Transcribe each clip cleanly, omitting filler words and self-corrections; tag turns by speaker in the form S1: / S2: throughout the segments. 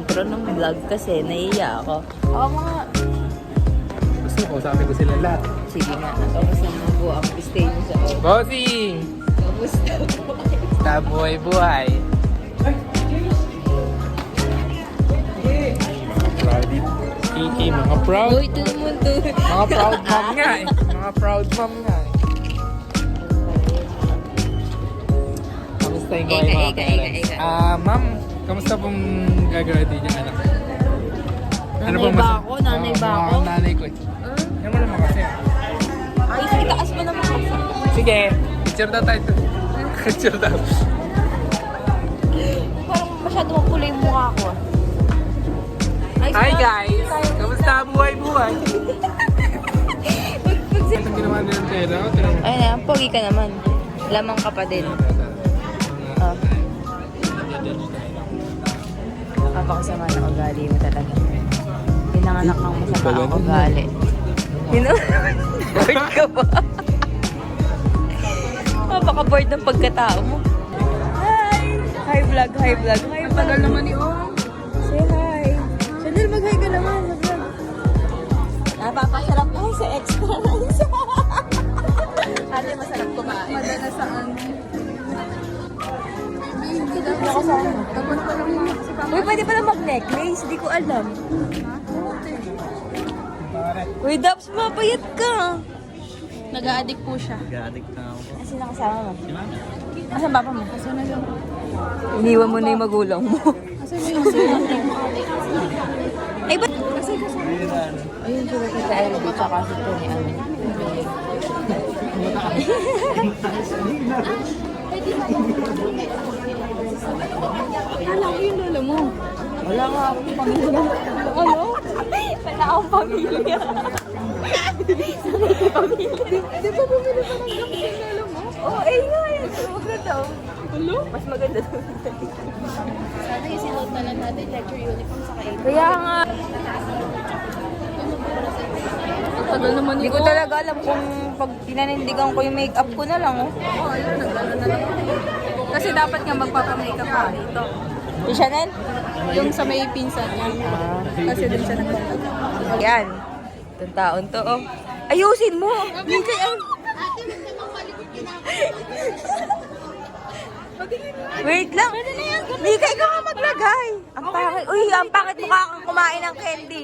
S1: intro ng vlog kasi naiiya ako. Oo mga...
S2: Gusto ko, sabi ko sila lahat.
S1: Sige nga, kamusta mo po ang stay mo sa office?
S2: Bossing!
S1: Kamusta po?
S2: Tabuhay-buhay. Kiki, mga proud.
S1: Uy, ito naman to.
S2: Mga proud mom nga eh. Mga proud mom nga eh. Kamusta yung mga parents? Ma'am, kamusta pong gagraduate yung anak?
S1: Nanay ba ako? Nanay ba ako?
S2: Nanay ko eh. Yan mo naman kasi.
S1: Ay, itaas mo naman kasi.
S2: Sige, picture daw tayo. Picture daw.
S1: Parang masyado mapula yung mukha ko.
S2: Hi guys! Kamusta buhay-buhay? Ang ginawa nila ng tela?
S1: Ay na, pogi ka naman. Lamang ka pa din. Oh. Napakasama ng ugali mo talaga. Pinanganak ng masama ang ugali. Bored ka ba? Napaka-bored ng pagkatao mo. Hi! Hi vlog, hi vlog, hi vlog.
S3: Tagal naman ni Ong.
S1: Say hi. Chanel, mag-hi ka naman. Mag-vlog. Napapasarap tayo sa extra rice. Ate, masarap kumain.
S3: Madala saan?
S1: Ako sa ano?
S3: Tapos pa lang mga si Papa.
S1: Uy, pwede pala mag-necklace. Hindi ko alam. Uy, Daps, mapayat ka.
S3: Nag-a-addict po siya.
S1: Kasi nakasama mo. Asan papa mo? Iniwan mo na yung magulang mo. Ay, ba't? Ayun, sila kita LB, tsaka si Tony.
S3: Kala ko yung lolo mo.
S1: Wala nga akong pamilya. Ano? Wala akong pamilya.
S3: Di ba bumili pa ng gamit yung lolo mo?
S1: Oo, eh nga yun. Huwag na daw.
S3: Hello?
S1: Mas maganda daw.
S3: Sana isinuot na lang natin lecture uniform sa kayo.
S1: Kaya nga.
S3: Tagal naman
S1: Hindi ko talaga alam kung pag pinanindigan ko yung makeup ko na lang. Oh.
S3: Oo, ayun, nag-ano na lang. Kasi dapat nga magpapamakeup pa rito.
S1: Si Chanel?
S3: Yung sa may pinsan niya. Kasi dun siya nagpapamakeup.
S1: Yan. Itong taon to, oh. Ayusin mo! Hindi ay... Wait lang. Mika, ikaw nga maglagay. Ang pangit. Uy, ang pangit mukha kang kumain ng candy.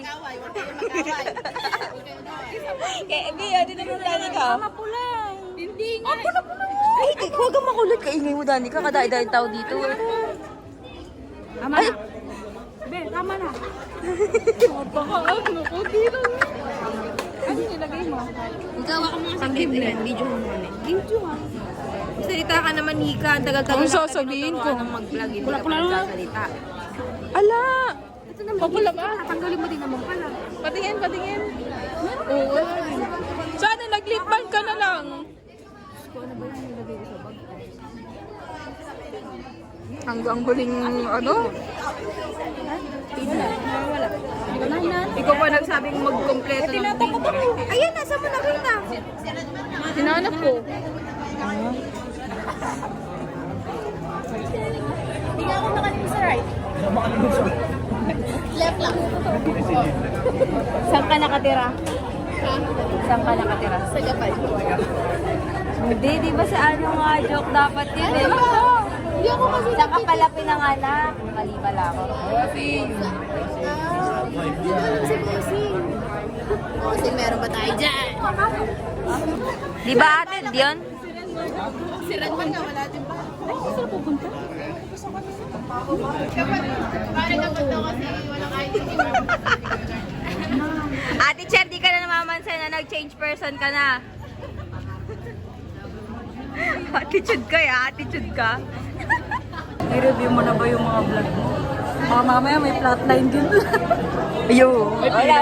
S1: Kaya, Bia, dito naman dali ka.
S3: Mapulay. Hindi nga.
S1: Ay, huwag kang makulit. Kaingay mo, Dani ka. Kadai-dai tao dito.
S3: Tama
S1: Ay!
S3: na. Be, tama na. Baka ano ko dito. Ano nilagay mo?
S1: Gawa ka mga saglit. Video mo namin.
S3: Video ha.
S1: Salita ka naman, Hika. Ang tagal-tagal
S3: Ang
S1: na kita
S3: sasabihin ko.
S1: tinuturuan ng mag-vlog. Hindi ka pa
S3: Pula-pula na.
S1: nagsasalita.
S3: Ala! Ito naman. Papula ba? Tatanggalin mo din naman pala. Patingin, patingin. Oo. Sana nag-lip balm ka na lang. Ano ba yung nilagay ko sa bag? Hanggang huling ano?
S1: Wala. Wala.
S3: Ikaw pa nagsabing mag-kompleto ng
S1: Tinatakot ako. Ayan, nasa mo nakita.
S3: Hinanap ko.
S1: Hindi nga ako nakalim sa right.
S3: Left lang.
S1: Saan ka nakatira? Saan ka nakatira?
S3: Sa Japan.
S1: Hindi, di ba sa ano nga joke dapat yun eh?
S3: Hindi ako kasi
S1: Saan ka pala pinanganak? Mali pala ako.
S3: Kasi meron ba tayo dyan?
S1: Di ba atin yun?
S3: Si Redman ka, wala din ba? Ay, saan pupunta? Parang napunta kasi walang ID.
S1: Ate Cher, di ka na namamansin na nag-change person ka na. Attitude ka ya, attitude ka.
S3: I-review mo na ba yung mga vlog mo? Baka mamaya may plotline din.
S1: Ayo. Wala.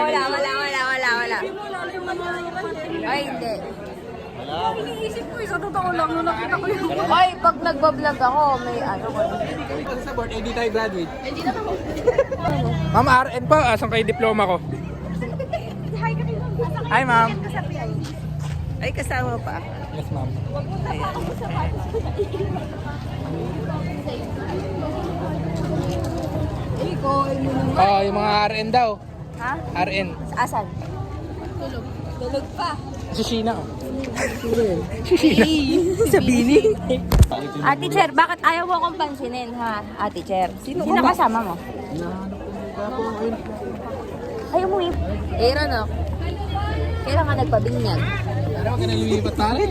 S1: Ay, hindi.
S3: Iniisip ko, sa totoo lang, nung nakita ko yung...
S1: Ay, pag nagbablog ako, may ano ko.
S2: Sa board, hindi tayo graduate. Ma'am, RN po. Asan kayo diploma ko? Hi, ma'am.
S1: Ay, kasama pa.
S2: Yes, ma'am.
S1: Napaka-OA mo naman.
S2: Oo, yung mga RN daw.
S1: Ha?
S2: RN.
S1: Asan? Tulog. Tulog pa.
S2: Si Sheena.
S1: Sa bini. Ate Cher, bakit ayaw mo akong pansinin, ha? Ate Cher. Sino kasama mo? Ayaw mo yung... Aaron, no? Kailan ka nagpabinyag?
S2: Ano, huwag ka na lumipat pare.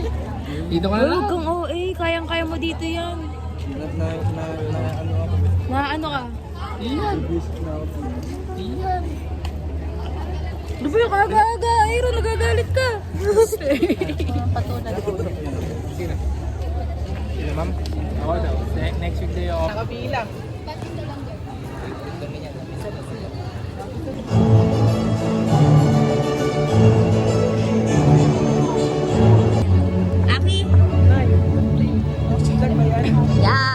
S2: Dito ka na lang.
S3: Huwag kang OA, kayang-kaya mo dito yan.
S2: Ano ako.
S3: Na ano ka?
S2: Iyan. Iyan.
S3: Di ba yung aga-aga? Aaron, nagagalit ka.
S1: Patunad ko.
S2: Sino? Sino, ma'am? Ako daw. Next week day ako. Nakabilang.
S1: Aki? Yeah.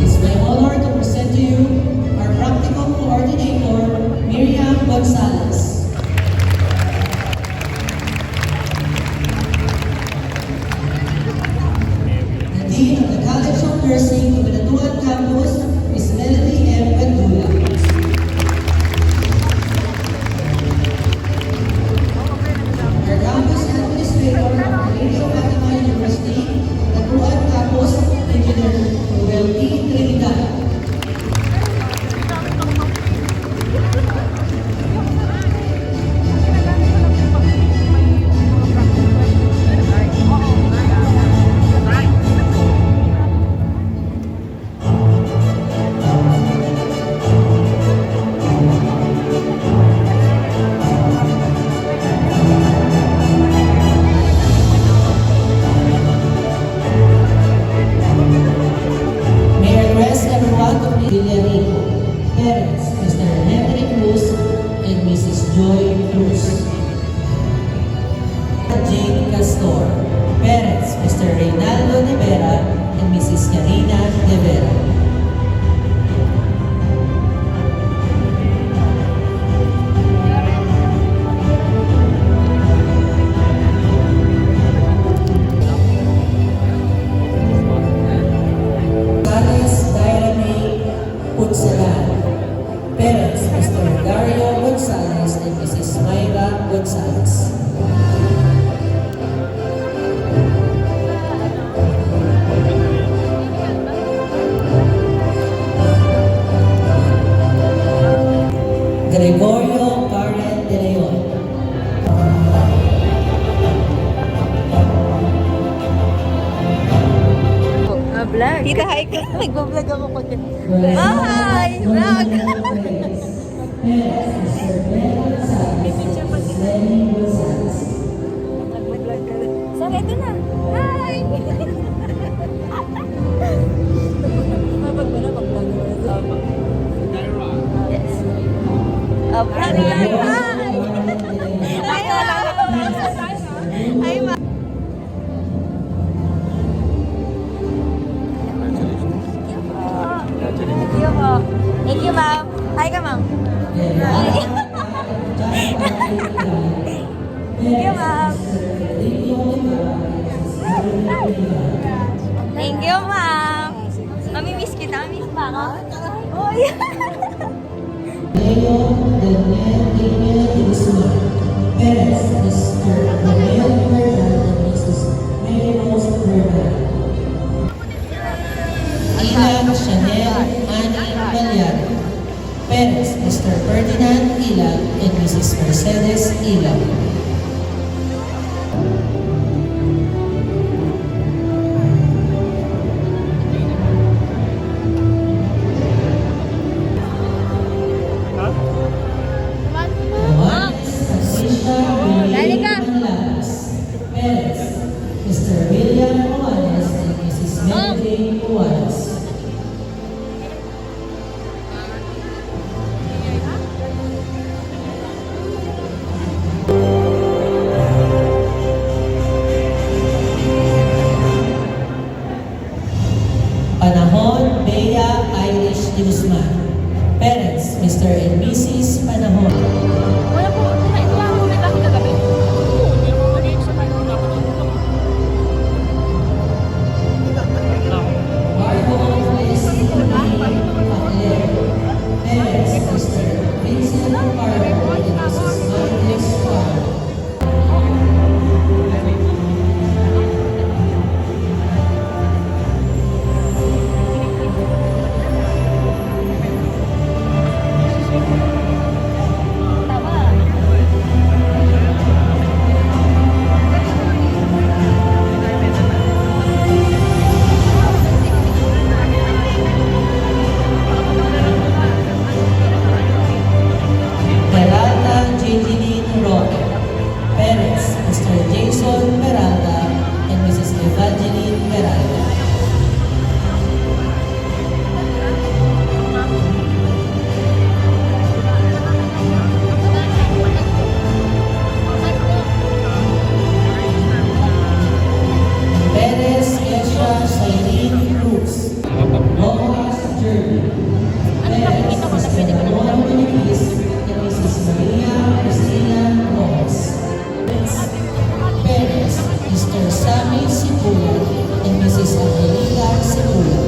S4: It's my honor to present to you our practical coordinator, Miriam Gonzalez. The Dean of the College of Nursing of Cabanatuan Campus is Melody M. Bandula. Our campus administrator, Lady of Fatima University, Cabanatuan Campus Engineer, Ruel T. Trinidad. May I request everyone to please Villarico. Parents, Mr. Henry Cruz and Mrs. Joy Cruz. Jane Castor. Parents, Mr. Reynaldo De Vera and Mrs. Karina De Vera. Gonzales Dairame Utsalan. Parents, Mr. Dario Gonzales and Mrs. Mayra Gonzales. Gregorio Karen De Leon.
S1: Vlog. Tita, hi ka. Nag-vlog ako ko. Hi! Vlog! Nag-vlog ka rin. So, eto na. Hi! Mapag mo na, mag-vlog mo na. Yes. Vlog lang. Hi! Hi, ma. Thank you po. Thank you, ma'am. Hi ka, ma'am. Hi. Thank you, ma'am. Thank you, ma'am. Mamimiss kita. Mamimiss ba ako? Oh, yeah.
S4: Leo Daniel Daniel de Guzman. Parents, Mr. Daniel Bernal and Mrs. Ferdinand Ilag and Mrs. Mercedes Ilag.
S3: Dali ka.
S4: Perez, Mr. William Juarez and Mrs. Mary Jane Juarez. Panahon, Bea Irish de Guzman. Parents, Mr. and Mrs. Panahon.
S3: Wala po. Ito lang. May kasi kagabi.
S4: Marco Felicity Pacler. Parents, Mr. Vincent Carver and Mrs. Martex Carver. Peralta J.G. Roque. Parents, Mr. Jason Peralta and Mrs. Evangeline Peralta. Perez Kesha Sailin Cruz. Rojas Jeremy. Perez, Mr. Manuel Benitez and Mrs. Maria Cristina Rojas. Perez, Mr. Sammy Sipula and Mrs. Angelica Sipula.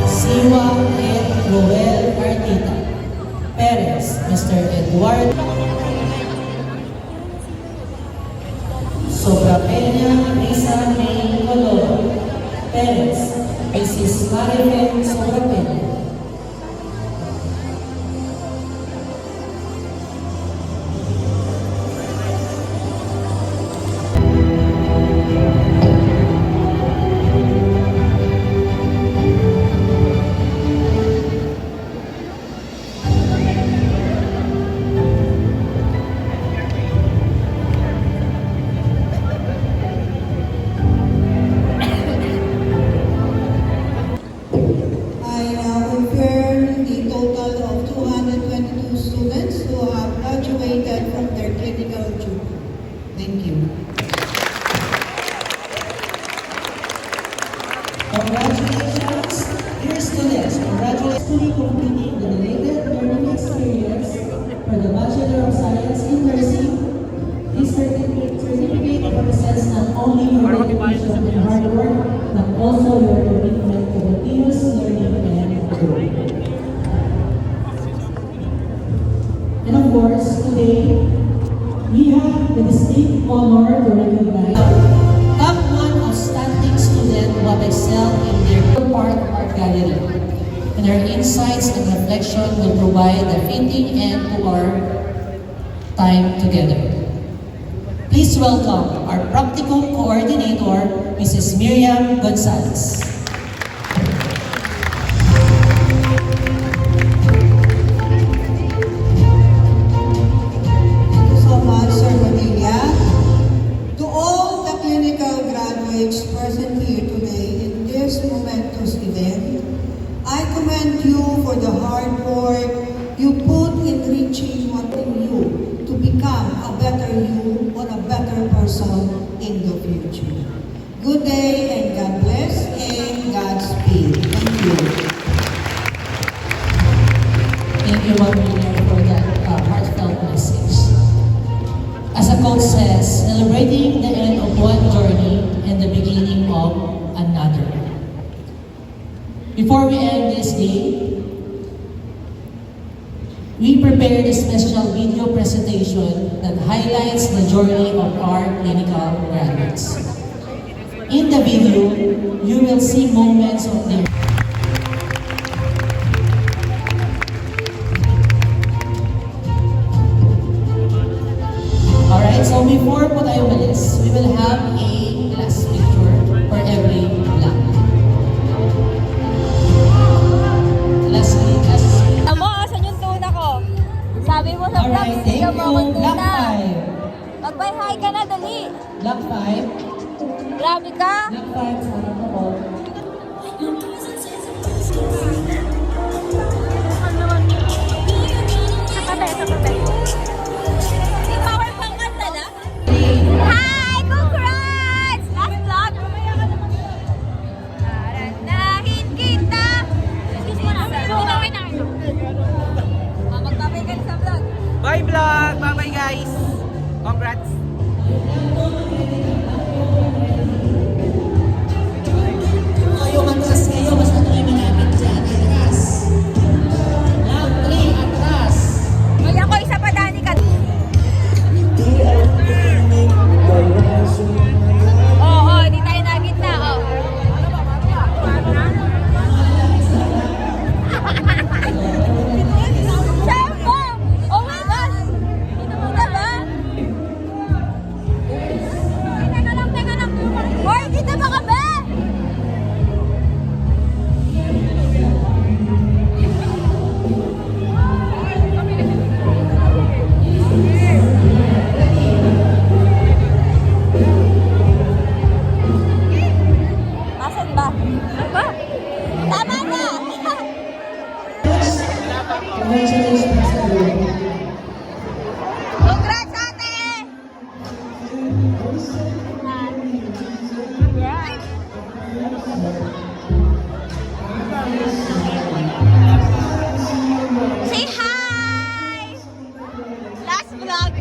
S4: Siwa Ed Roel Artita. Perez, Mr. Edward Sobrapena Risa May Coloro. Perez, Mrs. Maribel Sobrapena.
S5: I now confirm the total of 222 students who have graduated from their clinical duty. Thank you.
S4: Congratulations, dear students. Congratulations fully completing the related learning experience for the Bachelor of Science in Nursing. This certificate represents not only your dedication and hard work, but also your commitment to continuous learning and growth. And of course, today, we have the distinct honor to recognize top one outstanding student who have excelled in their part of our gallery. And their insights and reflection will provide the fitting end to our time together. Please welcome our practicum coordinator, Mrs. Miriam Gonzalez.
S5: Thank you so much, Sir Bonilla. To all the clinical graduates present here today in this momentous event, I commend you for the hard work you put in reaching what in you to become a better you or a better person in the future. Good day and God bless and Godspeed. Thank you.
S4: Thank you, Ma'am Miriam, for that heartfelt message. As a quote says, celebrating the end of one journey and the beginning of another. Before we end this day, we prepared a special video presentation that highlights the journey of our clinical graduates. In the video, you will see moments of their Alright, so before po tayo umalis, we will have a class picture for every block. Lastly,
S1: Amo, asan yung tuna ko? Sabi mo sa vlog,
S4: Alright,
S1: hindi
S4: thank
S1: ka
S4: you.
S1: mo akong
S4: Block
S1: tuna.
S4: 5.
S1: Mag-bye-hi ka na, dali.
S4: Block 5.
S1: Grabe ka.
S4: Block 5, sana po po.
S1: May power pang kanta na? Hi! Congrats! Last vlog. Naranahin kita. Excuse mo na. Wait na. Magpapay ka sa vlog.
S6: Bye vlog! Bye-bye guys! Congrats!
S4: Kayo matras kayo, basta tuloy malapit dyan. Atras. Block 3, atras.
S1: Kaya ako isa pa, Dani ka. Oo, di tayo nagitna. Oh. Siyempre! Oh my gosh! Ito mo na ba? Teka lang. Hoy, dito ba ka ba? Asan ba? Ba? Tama na! Congrats, ate! Say hi! Last vlog.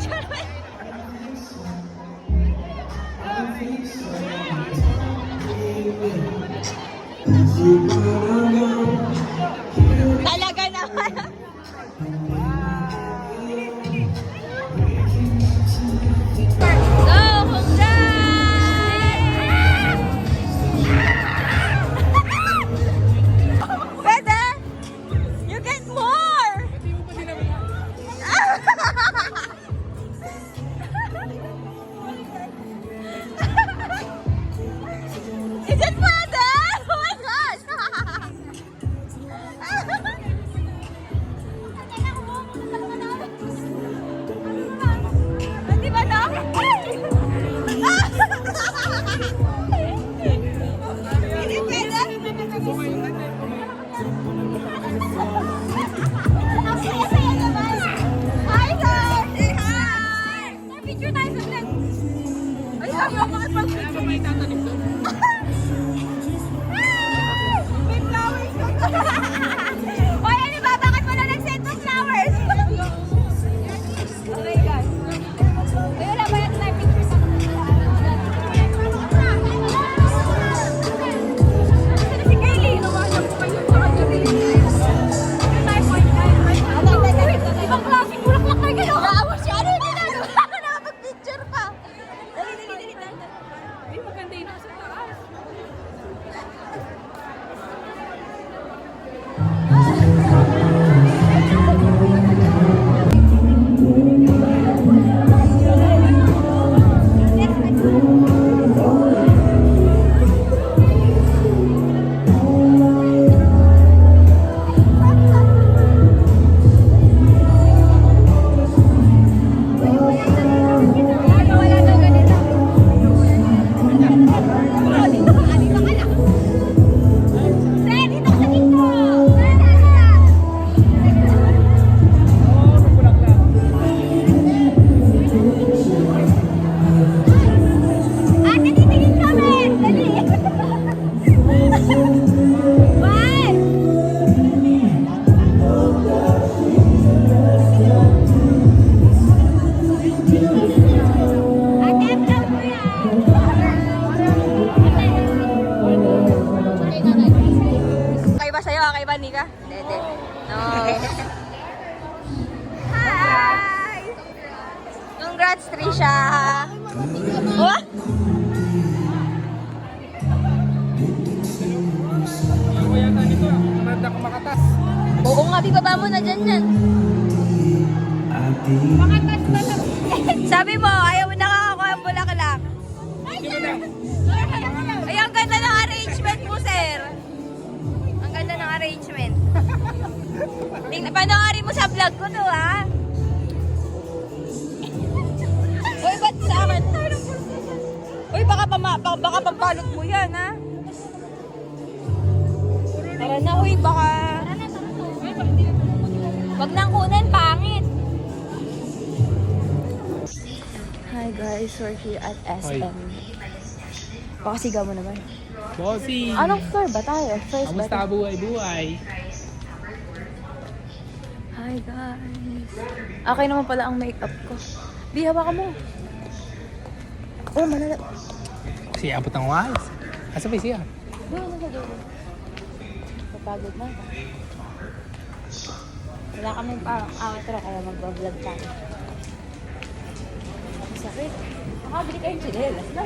S1: Talaga naman. Go, congrats! Pwede? You get more! Is it pwede? Oh my gosh! Di ba no? Hindi pwede? Ang saya-saya naman. Hi guys! Say hi! Picture tayo sa vlog. Ay, ayaw makipag-picture. May tatanim doon. May flowers ko. Hoy, ano ba? Bakit mo na nag-send ng flowers? Oh my God. Ay, wala ba yung time picture sa si Kylie. Ibang klaseng bulaklak na gano'n. Naawa siya. Ano yung ginagawa? Nakapag-picture pa. Dali. Ay, maganda yun sa taas. Wala na ganito. Dito ka na. Pre, dito ka sa dito. Ate, titingin kami. Dali. One. Ate, upload mo yan. Okay ba sa'yo? Okay ba, Nika? Hindi. No. Trisha. What?
S2: Ako yata nito, kumanda ko makatas.
S1: Oo nga, bibaba mo na dyan yan. Sabi mo, ayaw mo nakakakuha ang bulaklak. Ay, ang ganda ng arrangement mo, sir. Ang ganda ng arrangement. Panoorin mo sa vlog ko to, ha? Uy, ba't sa akin? Uy, baka pampalot mo yan, ha? Tara na, uy, baka... Wag nang kunin, pangit. Hi guys, we're here at SM. Baka sigaw mo naman.
S2: Bossy!
S1: Anong floor ba tayo? First ba
S2: Kamusta
S1: tayo?
S2: buhay-buhay?
S1: Hi guys. Okay naman pala ang makeup ko. Di, hawakan mo. Oh, malala.
S2: Siya abot ng wais. Asa ba siya?
S1: Doon na sa dulo. Kapagod na. Wala kami parang outro kaya mag-vlog tayo. Sakit. Makabili kayong chinelas na.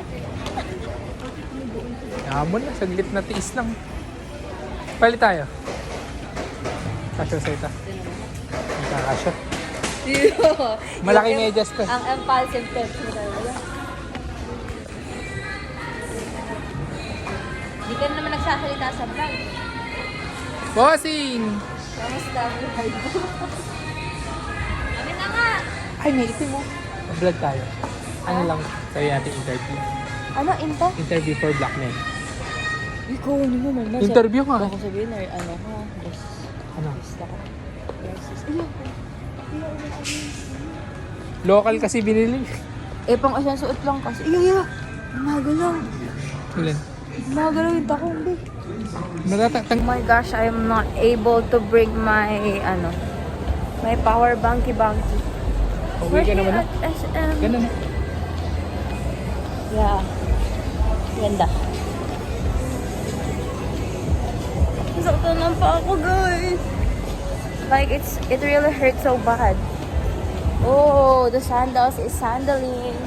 S2: Hamon na, saglit na tiis lang. Pali tayo. Kasya sa ita. Kasya. Malaki medyas ko.
S1: Ang impulsive text mo talaga. Hindi ka naman nagsasalita sa vlog.
S2: Bossing!
S1: Kamusta buhay mo? Kami na nga!
S2: Ay, may itim mo. Vlog tayo. Ano lang, tayo natin interview.
S1: Ano, Inta?
S2: Interview for Black Men.
S1: Ikaw, ano naman?
S2: Interview nga.
S1: Baka sabihin na, ano ka?
S2: Ano?
S1: Basta ka.
S2: Local kasi binili.
S1: Eh, pang isang suot lang kasi. Iya. Magalaw.
S2: Ulan.
S1: Magalaw yung takong, be.
S2: Natatatang.
S1: Oh my gosh, I'm not able to bring my, my power banky.
S2: Uwi ka naman na.
S1: At SM.
S2: Ganun.
S1: Yeah. Ganda. Sakto lang pa ako, guys. Like, it really hurts so bad. Oh, the sandals is sandaling.